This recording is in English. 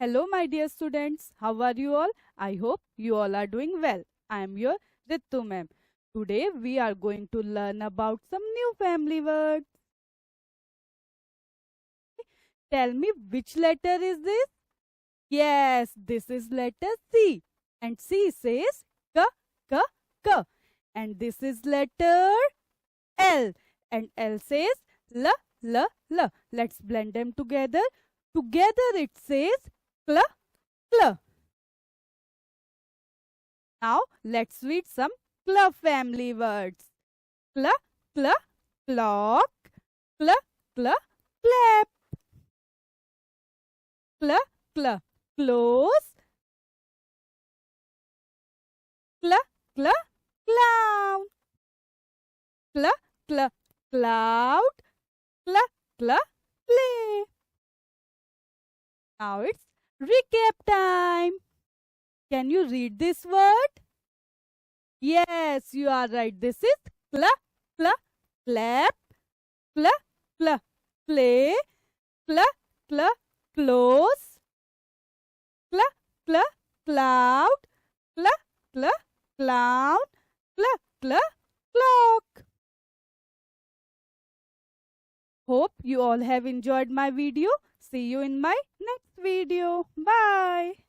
Hello, my dear students. How are you all? I hope you all are doing well. I am your Ritu ma'am. Today we are going to learn about some new family words. Tell me which letter is this? Yes, this is letter C. And C says K, K, K. And this is letter L. And L says L, L, L. Let's blend them together. Together it says Kl, Kl. Now let's read some Kl family words. Kl, Kl, clock. Kl, Kl, clap. Kl, Kl, close. Kl, Kl, clown. Kl, Kl, cloud. Kl, Kl, play. Now it's recap time. Can you read this word? Yes, you are right. This is Kl, Kl, clap. Kl, Kl, play. Kl, Kl, close. Kl, Kl, cloud. Kl, Kl, clown. Kl, Kl, clock. Hope you all have enjoyed my video. See you in my next video. Bye.